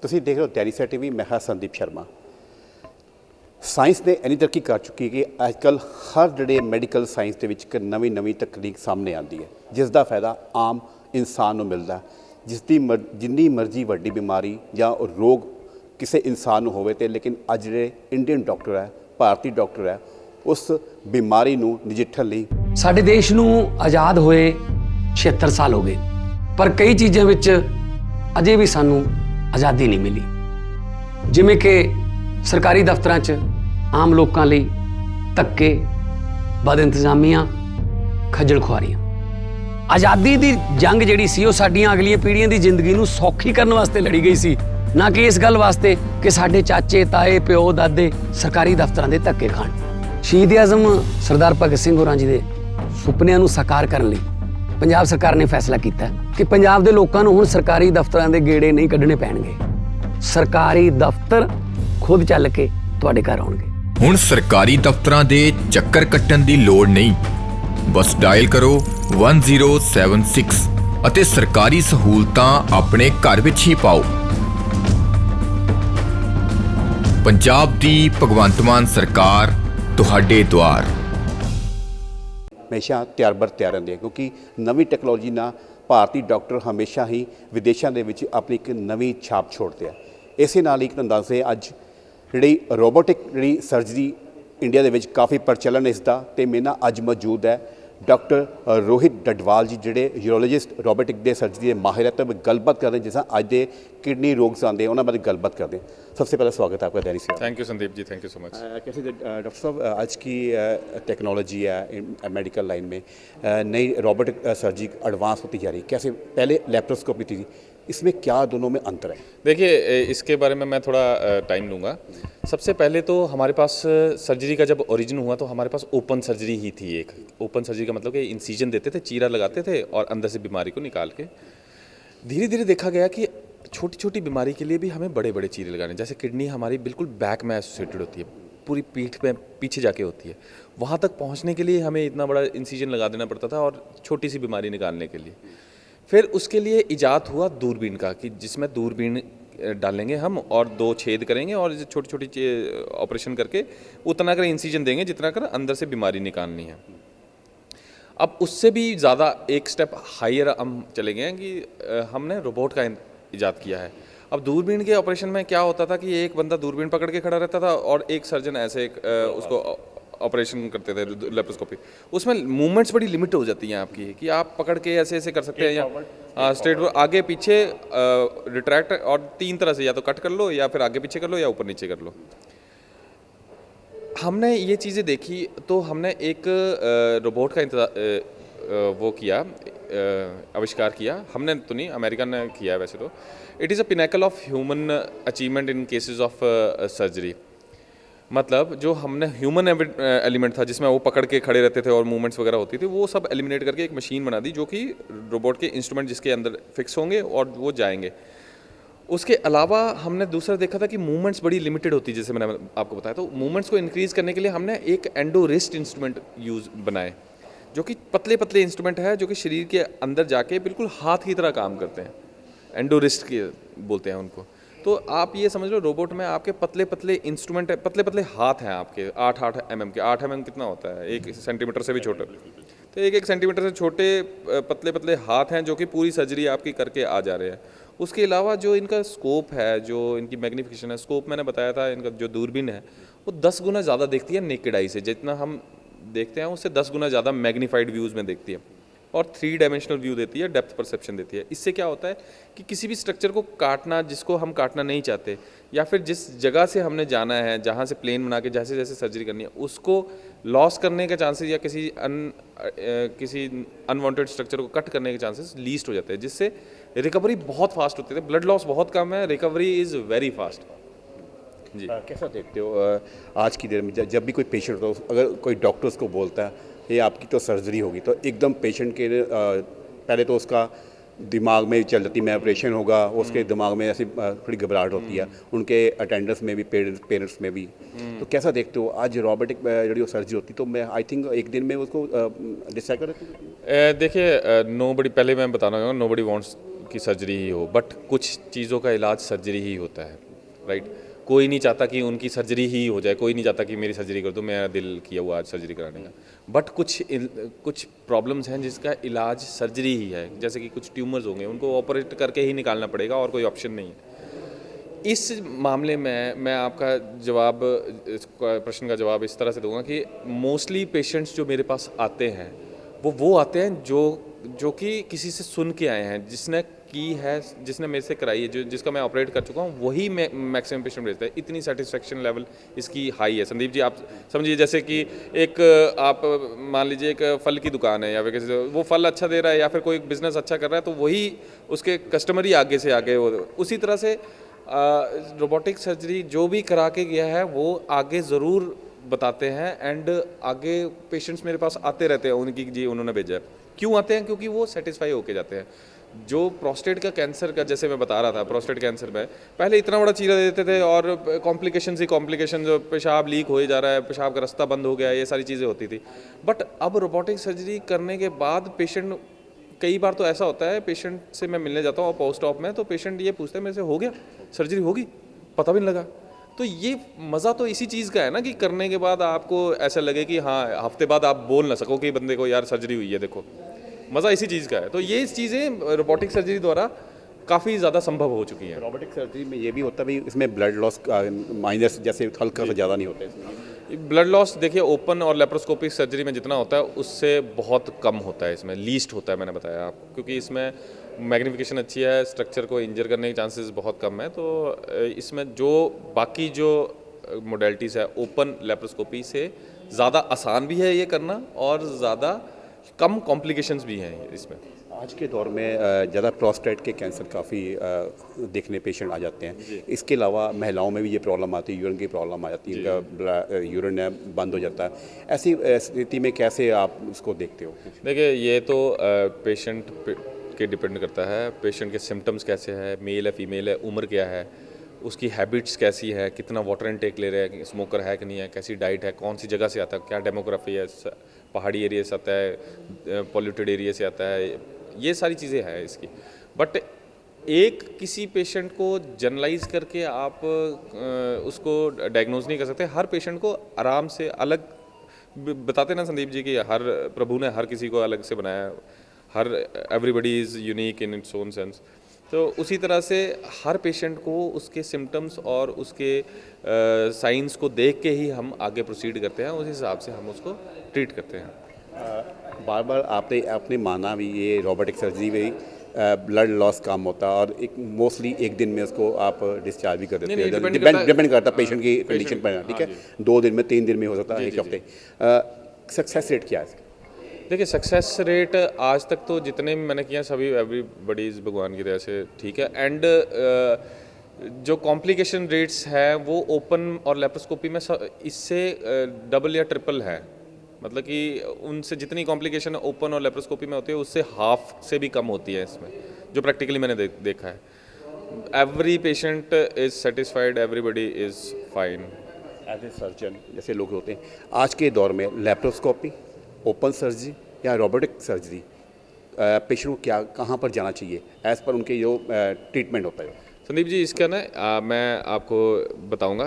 ਤੁਸੀਂ देख रहे हो दैनिक सवेरा टीवी। मैं हाँ संदीप शर्मा। ਸਾਇੰਸ ਨੇ ਇੰਨੀ ਤਰੱਕੀ ਕਰ ਚੁੱਕੀ ਕਿ ਅੱਜ ਕੱਲ੍ਹ ਹਰ ਜਿਹੜੇ ਮੈਡੀਕਲ ਸਾਇੰਸ ਦੇ ਵਿੱਚ ਇੱਕ ਨਵੀਂ ਤਕਨੀਕ ਸਾਹਮਣੇ ਆਉਂਦੀ ਹੈ ਜਿਸ ਦਾ ਫਾਇਦਾ ਆਮ ਇਨਸਾਨ ਨੂੰ ਮਿਲਦਾ। ਜਿਸ ਦੀ ਜਿੰਨੀ ਮਰਜ਼ੀ ਵੱਡੀ ਬਿਮਾਰੀ ਜਾਂ ਰੋਗ ਕਿਸੇ ਇਨਸਾਨ ਨੂੰ ਹੋਵੇ ਤੇ ਲੇਕਿਨ ਅੱਜ ਜਿਹੜੇ ਇੰਡੀਅਨ ਡਾਕਟਰ ਹੈ, ਭਾਰਤੀ ਡਾਕਟਰ ਹੈ, ਉਸ ਬਿਮਾਰੀ ਨੂੰ ਨਜਿੱਠਣ ਲਈ ਸਾਡੇ ਦੇਸ਼ ਨੂੰ ਆਜ਼ਾਦ ਹੋਏ 76 ਸਾਲ ਹੋ ਗਏ, ਪਰ ਕਈ ਚੀਜ਼ਾਂ ਵਿੱਚ ਅਜੇ ਵੀ ਸਾਨੂੰ ਆਜ਼ਾਦੀ ਨਹੀਂ ਮਿਲੀ। ਜਿਵੇਂ ਕਿ ਸਰਕਾਰੀ ਦਫ਼ਤਰਾਂ 'ਚ ਆਮ ਲੋਕਾਂ ਲਈ ਧੱਕੇ, ਬਦ ਇੰਤਜ਼ਾਮੀਆਂ, ਖੱਜਲ ਖੁਆਰੀਆਂ। ਆਜ਼ਾਦੀ ਦੀ ਜੰਗ ਜਿਹੜੀ ਸੀ ਉਹ ਸਾਡੀਆਂ ਅਗਲੀਆਂ ਪੀੜ੍ਹੀਆਂ ਦੀ ਜ਼ਿੰਦਗੀ ਨੂੰ ਸੌਖੀ ਕਰਨ ਵਾਸਤੇ ਲੜੀ ਗਈ ਸੀ, ਨਾ ਕਿ ਇਸ ਗੱਲ ਵਾਸਤੇ ਕਿ ਸਾਡੇ ਚਾਚੇ, ਤਾਏ, ਪਿਓ, ਦਾਦੇ ਸਰਕਾਰੀ ਦਫ਼ਤਰਾਂ ਦੇ ਧੱਕੇ ਖਾਣ। ਸ਼ਹੀਦ ਆਜ਼ਮ ਸਰਦਾਰ ਭਗਤ ਸਿੰਘ ਹੋਰਾਂ ਜੀ ਦੇ ਸੁਪਨਿਆਂ ਨੂੰ ਸਾਕਾਰ ਕਰਨ ਲਈ ਪੰਜਾਬ ਸਰਕਾਰ ਨੇ ਫੈਸਲਾ ਕੀਤਾ ਕਿ ਪੰਜਾਬ ਦੇ ਲੋਕਾਂ ਨੂੰ ਹੁਣ ਸਰਕਾਰੀ ਦਫ਼ਤਰਾਂ ਦੇ ਗੇੜੇ ਨਹੀਂ ਕੱਢਣੇ ਪੈਣਗੇ। ਸਰਕਾਰੀ ਦਫ਼ਤਰ ਖੁਦ ਚੱਲ ਕੇ ਤੁਹਾਡੇ ਘਰ ਆਉਣਗੇ। ਹੁਣ ਸਰਕਾਰੀ ਦਫ਼ਤਰਾਂ ਦੇ ਚੱਕਰ ਕੱਟਣ ਦੀ ਲੋੜ ਨਹੀਂ, ਬਸ ਡਾਇਲ ਕਰੋ 1076 ਅਤੇ ਸਰਕਾਰੀ ਸਹੂਲਤਾਂ ਆਪਣੇ ਘਰ ਵਿੱਚ ਹੀ ਪਾਓ। ਪੰਜਾਬ ਦੀ ਭਗਵੰਤ ਮਾਨ ਸਰਕਾਰ ਤੁਹਾਡੇ ਦੁਆਰ। ਹਮੇਸ਼ਾ ਤਿਆਰ ਰਹਿੰਦੇ ਆ ਕਿਉਂਕਿ ਨਵੀਂ ਟੈਕਨੋਲੋਜੀ ਨਾਲ ਭਾਰਤੀ ਡਾਕਟਰ ਹਮੇਸ਼ਾ ਹੀ ਵਿਦੇਸ਼ਾਂ ਦੇ ਵਿੱਚ ਆਪਣੀ ਇੱਕ ਨਵੀਂ ਛਾਪ ਛੋੜਦੇ ਆ। ਇਸੇ ਨਾਲ ਹੀ ਤੁਹਾਨੂੰ ਦੱਸਦੇ ਅੱਜ ਜਿਹੜੀ ਰੋਬੋਟਿਕ ਜਿਹੜੀ ਸਰਜਰੀ ਇੰਡੀਆ ਦੇ ਵਿੱਚ ਕਾਫੀ ਪ੍ਰਚਲਨ ਇਸ ਦਾ, ਅਤੇ ਮੇਰੇ ਨਾਲ ਅੱਜ ਮੌਜੂਦ ਹੈ ਡਾਕਟਰ ਰੋਹਿਤ ਡਡਵਾਲ ਜੀ, ਜਿਹੜੇ ਯੂਰੋਲੋਜਿਸਟ ਰੋਬੋਟਿਕ ਦੇ ਸਰਜਰੀ ਦੇ ਮਾहिर है। तो गलबात कर रहे हैं जिस आज के किडनी रोग आते हैं उन्होंने बारे गलबात करते हैं। सबसे पहले स्वागत है आपका दैनिक सवेरा। Thank you Sandeep ji, thank you so much. कैसे डॉक्टर साहब आज की टेक्नोलॉजी है मेडिकल लाइन में, नई रोबोटिक सर्जरी एडवांस होती जा रही है, कैसे पहले लैप्रोस्कोपी थी, इसमें क्या दोनों में अंतर है? देखिए, इसके बारे में मैं थोड़ा टाइम लूँगा। सबसे पहले तो हमारे पास सर्जरी का जब ओरिजिन हुआ तो हमारे पास ओपन सर्जरी ही थी। एक ओपन सर्जरी का मतलब कि इंसीजन देते थे, चीरा लगाते थे और अंदर से बीमारी को निकाल के। धीरे धीरे देखा गया कि छोटी छोटी बीमारी के लिए भी हमें बड़े बड़े चीरे लगाने, जैसे किडनी हमारी बिल्कुल बैक में एसोसिएटेड होती है, पूरी पीठ में पीछे जाके होती है, वहाँ तक पहुँचने के लिए हमें इतना बड़ा इंसीजन लगा देना पड़ता था और छोटी सी बीमारी निकालने के लिए। फिर उसके लिए इजाद हुआ दूरबीन का, कि जिसमें दूरबीन डालेंगे हम और 2 छेद करेंगे और छोटी छोटी ऑपरेशन करके उतना कर इंसीजन देंगे जितना कर अंदर से बीमारी निकालनी है। अब उससे भी ज़्यादा एक स्टेप हायर हम चले गए हैं कि हमने रोबोट का इजाद किया है। अब दूरबीन के ऑपरेशन में क्या होता था कि एक बंदा दूरबीन पकड़ के खड़ा रहता था और एक सर्जन ऐसे उसको ऑपरेशन करते थे लेप्रोस्कोपी। उसमें मूवमेंट्स बड़ी लिमिट हो जाती हैं आपकी, कि आप पकड़ के ऐसे ऐसे कर सकते हैं, या स्ट्रेट आगे पीछे रिट्रैक्ट, और 3 तरह से, या तो कट कर लो, या फिर आगे पीछे कर लो, या ऊपर नीचे कर लो। हमने ये चीज़ें देखी तो हमने एक रोबोट का वो किया, आविष्कार किया। हमने तो नहीं, अमेरिका ने किया है वैसे तो। It is a pinnacle of human achievement in cases of surgery. मतलब जो हमने ह्यूमन एलिमेंट था जिसमें वो पकड़ के खड़े रहते थे और मूवमेंट्स वगैरह होती थी, वो सब एलिमिनेट करके एक मशीन बना दी जो कि रोबोट के इंस्ट्रूमेंट जिसके अंदर फिक्स होंगे और वो जाएंगे। उसके अलावा हमने दूसरा देखा था कि मूवमेंट्स बड़ी लिमिटेड होती है, जैसे मैंने आपको बताया। तो मूवमेंट्स को इंक्रीज़ करने के लिए हमने एक एंडो रिस्ट इंस्ट्रूमेंट बनाए, जो कि पतले पतले इंस्ट्रूमेंट है, जो कि शरीर के अंदर जाके बिल्कुल हाथ की तरह काम करते हैं। एंडो रिस्ट के बोलते हैं उनको। तो आप ये समझ लो, रोबोट में आपके पतले पतले इंस्ट्रूमेंट है, पतले पतले हाथ हैं आपके, 8 mm के। 8 mm कितना होता है? 1 सेंटीमीटर से भी छोटे। तो 1 सेंटीमीटर से छोटे पतले पतले हाथ हैं जो कि पूरी सर्जरी आपकी करके आ जा रहे हैं। उसके अलावा जो इनका स्कोप है, जो इनकी मैग्नीफिकेशन है, स्कोप मैंने बताया था, इनका जो दूरबीन है वो 10 गुना ज़्यादा देखती है नेकेड आई से। जितना हम देखते हैं उससे 10 गुना ज़्यादा मैग्नीफाइड व्यूज़ में देखती है, और 3 डायमेंशनल व्यू देती है, डेप्थ परसेप्शन देती है। इससे क्या होता है कि किसी भी स्ट्रक्चर को काटना, जिसको हम काटना नहीं चाहते, या फिर जिस जगह से हमने जाना है, जहाँ से प्लेन बना के जैसे जैसे सर्जरी करनी है, उसको लॉस करने के चांसेस, या किसी अनवांटेड स्ट्रक्चर को कट करने के चांसेस लीस्ट हो जाते हैं, जिससे रिकवरी बहुत फास्ट होती है। ब्लड लॉस बहुत कम है, रिकवरी इज़ वेरी फास्ट। जी, कैसा देखते हो आज की देर में जब भी कोई पेशेंट हो, अगर कोई डॉक्टर उसको बोलता है ये आपकी तो सर्जरी होगी, तो एकदम पेशेंट के पहले तो उसका दिमाग में चल जाती, मैं ऑपरेशन होगा, उसके दिमाग में ऐसी थोड़ी घबराहट होती है, उनके अटेंडेंस में भी, पेरेंट्स में भी। तो कैसा देखते हो आज रोबोटिक जो सर्जरी होती, तो मैं आई थिंक एक दिन में उसको डिसाइड कर। देखिए, नोबडी, पहले मैं बताना चाहूँगा, नोबडी वांट्स कि सर्जरी ही हो, बट कुछ चीज़ों का इलाज सर्जरी ही होता है, राइट। कोई नहीं चाहता कि उनकी सर्जरी ही हो जाए, कोई नहीं चाहता कि मेरी सर्जरी कर दो, मेरा दिल किया हुआ आज सर्जरी कराने का। बट कुछ प्रॉब्लम्स हैं जिसका इलाज सर्जरी ही है, जैसे कि कुछ ट्यूमर्स होंगे, उनको ऑपरेट करके ही निकालना पड़ेगा और कोई ऑप्शन नहीं है। इस मामले में मैं आपका जवाब, इस प्रश्न का जवाब इस तरह से दूंगा कि मोस्टली पेशेंट्स जो मेरे पास आते हैं वो आते हैं जो कि किसी से सुन के आए हैं, जिसने की है, जिसने मेरे से कराई है, जिसका मैं ऑपरेट कर चुका हूँ, वही मैक्सिमम पेशेंट भेजता है। इतनी सेटिस्फेक्शन लेवल इसकी हाई है। संदीप जी, आप समझिए जैसे कि एक आप मान लीजिए एक फल की दुकान है, या फिर किसी वो फल अच्छा दे रहा है, या फिर कोई बिजनेस अच्छा कर रहा है, तो वही उसके कस्टमर ही आगे से आगे उसी तरह से रोबोटिक सर्जरी जो भी करा के गया है वो आगे ज़रूर बताते हैं, एंड आगे पेशेंट्स मेरे पास आते रहते हैं उनकी जी उन्होंने भेजा है। क्यों आते हैं? क्योंकि वो सेटिस्फाई होके जाते हैं। जो प्रोस्टेट का कैंसर का, जैसे मैं बता रहा था, प्रोस्टेट कैंसर में पहले इतना बड़ा चीरा देते थे और कॉम्प्लिकेशन, जो पेशाब लीक हो ही जा रहा है, पेशाब का रास्ता बंद हो गया, ये सारी चीज़ें होती थी। बट अब रोबोटिक सर्जरी करने के बाद पेशेंट, कई बार तो ऐसा होता है, पेशेंट से मैं मिलने जाता हूँ पोस्ट ऑप में, तो पेशेंट ये पूछते हैं मेरे से, हो गया सर्जरी, होगी, पता भी नहीं लगा। तो ये मज़ा तो इसी चीज़ का है ना कि करने के बाद आपको ऐसा लगे कि हाँ, हफ्ते बाद आप बोल ना सको कि बंदे को यार सर्जरी हुई है, देखो, मज़ा इसी चीज़ का है। तो ये चीज़ें रोबोटिक सर्जरी द्वारा काफ़ी ज़्यादा संभव हो चुकी हैं। रोबोटिक सर्जरी में ये भी होता है भाई, इसमें ब्लड लॉस माइनस जैसे हल्का से ज़्यादा नहीं होता है इसमें। ब्लड लॉस देखिए ओपन और लेप्रोस्कोपिक सर्जरी में जितना होता है उससे बहुत कम होता है, इसमें लीस्ट होता है, मैंने बताया आपको, क्योंकि इसमें मैग्नीफिकेशन अच्छी है, स्ट्रक्चर को इंजर करने के चांसेस बहुत कम है। तो इसमें जो बाकी जो मोडेलिटीज़ है ओपन लेप्रोस्कोपी से ज़्यादा आसान भी है ये करना, और ज़्यादा कम कॉम्प्लिकेशंस भी हैं इसमें। आज के दौर में ज़्यादा प्रोस्टेट के कैंसर काफ़ी देखने पेशेंट आ जाते हैं। इसके अलावा महिलाओं में भी ये प्रॉब्लम आती है, यूरिन की प्रॉब्लम आ जाती है, इनका यूरिन बंद हो जाता है। ऐसी स्थिति में कैसे आप इसको देखते हो? देखिए, ये तो पेशेंट के डिपेंड करता है, पेशेंट के सिम्टम्स कैसे हैं, मेल है फीमेल है, उम्र क्या है, उसकी हैबिट्स कैसी है, कितना वाटर इनटेक ले रहे हैं, स्मोकर है कि नहीं है, कैसी डाइट है, कौन सी जगह से आता है, क्या डेमोग्राफी है, पहाड़ी एरिया से आता है, पॉल्यूटेड एरिया से आता है, ये सारी चीज़ें हैं इसकी। बट एक किसी पेशेंट को जनरलाइज करके आप उसको डायग्नोज नहीं कर सकते। हर पेशेंट को आराम से अलग बताते ना संदीप जी कि हर प्रभु ने हर किसी को अलग से बनाया, हर everybody is unique in its own sense. तो उसी तरह से हर पेशेंट को उसके सिम्टम्स और उसके साइंस को देख के ही हम आगे प्रोसीड करते हैं, उस हिसाब से हम उसको ट्रीट करते हैं। बार बार आपने माना भी ये रोबोटिक सर्जरी में ब्लड लॉस कम होता है, और एक मोस्टली एक दिन में उसको आप डिस्चार्ज भी कर देते हैं। डिपेंड करता है पेशेंट की कंडीशन पर, ठीक है, 2 दिन में 3 दिन में हो सकता है, एक हफ्ते। सक्सेस रेट क्या है? देखिए, सक्सेस रेट आज तक तो जितने भी मैंने किया सभी एवरीबॉडीज भगवान की तरह से ठीक है। एंड जो कॉम्प्लिकेशन रेट्स हैं वो ओपन और लेप्रोस्कोपी में इससे डबल या ट्रिपल है, मतलब कि उनसे जितनी कॉम्प्लिकेशन ओपन और लेप्रोस्कोपी में होती है उससे हाफ से भी कम होती है इसमें, जो प्रैक्टिकली मैंने देखा है। Every patient is satisfied, everybody is fine. As a surgeon जैसे लोग होते हैं आज के दौर में, लेप्रोस्कोपी, ओपन सर्जरी या रोबोटिक सर्जरी, पेशेंट को क्या कहाँ पर जाना चाहिए एज़ पर उनके जो ट्रीटमेंट होता है? संदीप जी, इसका ना मैं आपको बताऊंगा।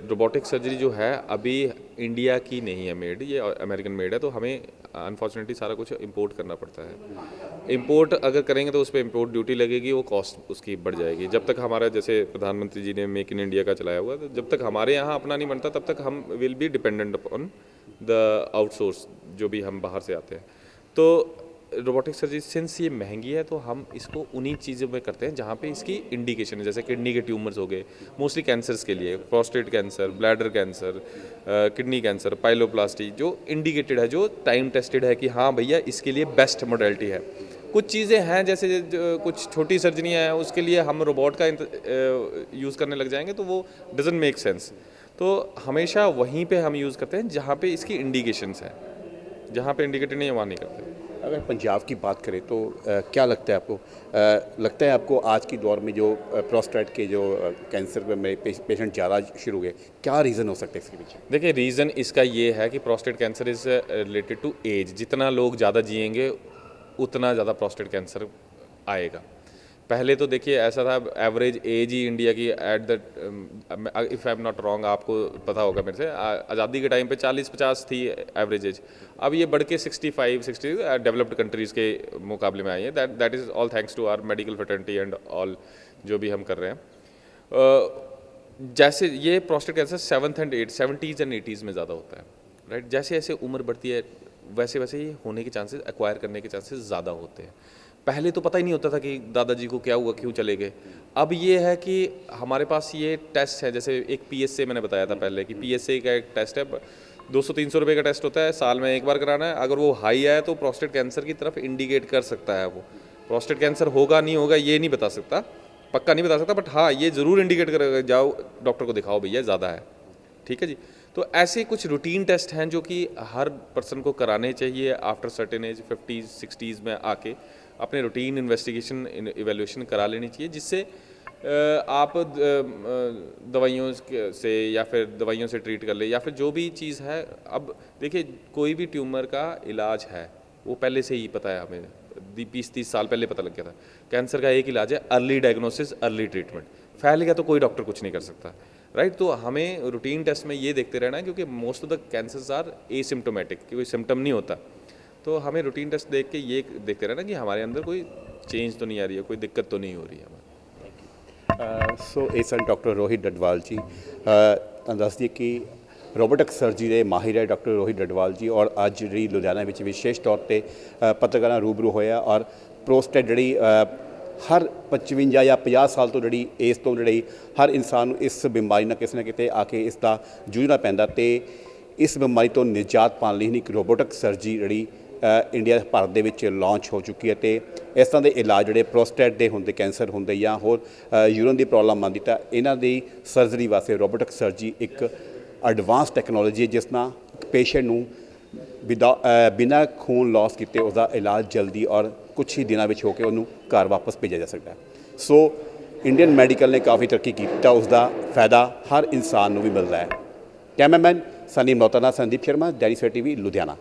रोबोटिक सर्जरी जो है अभी इंडिया की नहीं है मेड, ये अमेरिकन मेड है, तो हमें अनफॉर्चुनेटली सारा कुछ इंपोर्ट करना पड़ता है। इंपोर्ट अगर करेंगे तो उस पर इंपोर्ट ड्यूटी लगेगी, वो कॉस्ट उसकी बढ़ जाएगी। जब तक हमारा, जैसे प्रधानमंत्री जी ने मेक इन इंडिया का चलाया हुआ, तो जब तक हमारे यहाँ अपना नहीं बनता तब तक हम will be dependent upon the outsource जो भी हम बाहर से आते हैं। तो रोबोटिक सर्जरी सिंस ये महंगी है तो हम इसको उन्हीं चीज़ों में करते हैं जहाँ पे इसकी इंडिकेशन है, जैसे किडनी के ट्यूमर्स हो गए, मोस्टली कैंसर्स के लिए, prostate cancer, bladder cancer, kidney cancer, pyeloplasty, जो इंडिकेटेड है, जो टाइम टेस्टेड है कि हाँ भैया इसके लिए बेस्ट मॉडलिटी है। कुछ चीज़ें हैं जैसे कुछ छोटी सर्जरी हैं, उसके लिए हम रोबोट का यूज़ करने लग जाएंगे तो वो डजंट मेक सेंस। तो हमेशा वहीं पे हम यूज़ करते हैं जहाँ पे इसकी इंडिकेशंस हैं, जहाँ पे इंडिकेटेड नहीं है वहाँ नहीं करते। अगर पंजाब की बात करें तो क्या लगता है आपको, लगता है आपको आज की दौर में जो प्रोस्टेट के जो कैंसर में पेशेंट ज़्यादा शुरू हुए, क्या रीज़न हो सकता है इसके पीछे? देखिए, रीज़न इसका ये है कि prostate cancer is related to age. जितना लोग ज़्यादा जिएंगे उतना ज़्यादा प्रोस्टेट कैंसर आएगा। पहले तो देखिए ऐसा था, एवरेज एज ही इंडिया की at the, if I am not wrong, आपको पता होगा मेरे से, आज़ादी के टाइम पे 40-50 थी एवरेज एज। अब ये बढ़ के 65-60 डेवलप्ड कंट्रीज़ के मुकाबले में आई है। That is all thanks to our medical fraternity and all जो भी हम कर रहे हैं। जैसे ये prostate cancer 7th and 8th 70s and 80s में ज़्यादा होता है, राइट। जैसे जैसे उम्र बढ़ती है वैसे वैसे ही होने के चांसेस, एक्वायर करने के चांसेस ज़्यादा होते हैं। पहले तो पता ही नहीं होता था कि दादाजी को क्या हुआ, क्यों चले गए। अब ये है कि हमारे पास ये टेस्ट है, जैसे एक PSA मैंने बताया था पहले कि PSA का एक टेस्ट है, 200-300 रुपये का टेस्ट होता है, साल में एक बार कराना है। अगर वो हाई आए तो प्रोस्टेट कैंसर की तरफ इंडिकेट कर सकता है। वो प्रोस्टेट कैंसर होगा नहीं होगा ये नहीं बता सकता, पक्का नहीं बता सकता, बट हाँ ये ज़रूर इंडिकेट करेगा, जाओ डॉक्टर को दिखाओ भैया ज़्यादा है, ठीक है जी। तो ऐसे कुछ रूटीन टेस्ट हैं जो कि हर पर्सन को कराने चाहिए आफ्टर सर्टेन एज, 50s-60s में आके अपने रूटीन इन्वेस्टिगेशन इवैल्यूएशन करा लेनी चाहिए, जिससे आप दवाइयों से या फिर दवाइयों से ट्रीट कर ले, या फिर जो भी चीज़ है। अब देखिए कोई भी ट्यूमर का इलाज है वो पहले से ही पता है हमें, 20-30 साल पहले पता लग गया था। कैंसर का एक इलाज है, अर्ली डायग्नोसिस अर्ली ट्रीटमेंट। फैल गया तो कोई डॉक्टर कुछ नहीं कर सकता, राइट। तो हमें रूटीन टेस्ट में ये देखते रहना है, क्योंकि most of the cancers are asymptomatic, कोई सिम्टम नहीं होता। तो हमें रूटीन टेस्ट देख के ये देखते रहना कि हमारे अंदर कोई चेंज तो नहीं आ रही है, कोई दिक्कत तो नहीं हो रही है हमें। ਸੋ ਇਹ ਸਨ ਡਾਕਟਰ ਰੋਹਿਤ ਡਡਵਾਲ ਜੀ। ਤੁਹਾਨੂੰ ਦੱਸ ਦਈਏ ਕਿ ਰੋਬੋਟਿਕ ਸਰਜਰੀ ਦੇ ਮਾਹਿਰ ਹੈ ਡਾਕਟਰ ਰੋਹਿਤ ਡਡਵਾਲ ਜੀ, ਔਰ ਅੱਜ ਜਿਹੜੀ ਲੁਧਿਆਣਾ ਵਿੱਚ ਵਿਸ਼ੇਸ਼ ਤੌਰ ਤੇ ਪੱਤਰਕਾਰਾਂ ਰੂਬਰੂ ਹੋਇਆ, ਔਰ ਪ੍ਰੋਸਟੇਟ ਜਿਹੜੀ ਹਰ 55 ਜਾਂ 50 ਸਾਲ ਤੋਂ ਜਿਹੜੀ ਏਜ ਤੋਂ ਜਿਹੜੀ ਹਰ ਇਨਸਾਨ ਨੂੰ ਇਸ ਬਿਮਾਰੀ ਨਾਲ ਕਿਸੇ ਨਾ ਕਿਤੇ ਆ ਕੇ ਇਸ ਦਾ ਜੂਝਣਾ ਪੈਂਦਾ, ਤੇ ਇਸ ਬਿਮਾਰੀ ਤੋਂ ਨਿਜਾਤ ਪਾਉਣ ਲਈ ਇੱਕ ਰੋਬੋਟਿਕ ਸਰਜਰੀ ਜਿਹੜੀ ਇੰਡੀਆ ਭਾਰਤ ਦੇ ਵਿੱਚ ਲਾਂਚ ਹੋ ਚੁੱਕੀ ਹੈ। ਤੇ ਇਸ ਤਰ੍ਹਾਂ ਦੇ ਇਲਾਜ ਜਿਹੜੇ ਪ੍ਰੋਸਟੇਟ ਦੇ ਹੁੰਦੇ, ਕੈਂਸਰ ਹੁੰਦੇ ਜਾਂ ਹੋਰ ਯੂਰਨ ਦੀ ਪ੍ਰੋਬਲਮ ਆਉਂਦੀ, ਤਾਂ ਇਹਨਾਂ ਦੀ ਸਰਜਰੀ ਵਾਸਤੇ ਰੋਬੋਟਿਕ ਸਰਜਰੀ ਇੱਕ ਐਡਵਾਂਸ ਟੈਕਨੋਲੋਜੀ ਹੈ, ਜਿਸ ਨਾਲ ਪੇਸ਼ੈਂਟ ਨੂੰ ਬਿਨਾਂ ਖੂਨ ਲਾਸ ਕੀਤੇ ਉਹਦਾ ਇਲਾਜ ਜਲਦੀ ਔਰ ਕੁਛ ਹੀ ਦਿਨਾਂ ਵਿੱਚ ਹੋ ਕੇ ਉਹਨੂੰ ਘਰ ਵਾਪਸ ਭੇਜਿਆ ਜਾ ਸਕਦਾ ਹੈ। ਸੋ ਇੰਡੀਅਨ ਮੈਡੀਕਲ ਨੇ ਕਾਫੀ ਤਰੱਕੀ ਕੀਤੀ, ਤਾਂ ਉਸ ਦਾ ਫਾਇਦਾ ਹਰ ਇਨਸਾਨ ਨੂੰ ਵੀ ਮਿਲਦਾ ਹੈ। ਕੈਮਰਾਮੈਨ ਸਨੀ ਮੋਤਾ ਨਾਲ ਸੰਦੀਪ ਸ਼ਰਮਾ, ਡੈਲੀ ਸਵੇਰ TV, ਲੁਧਿਆਣਾ।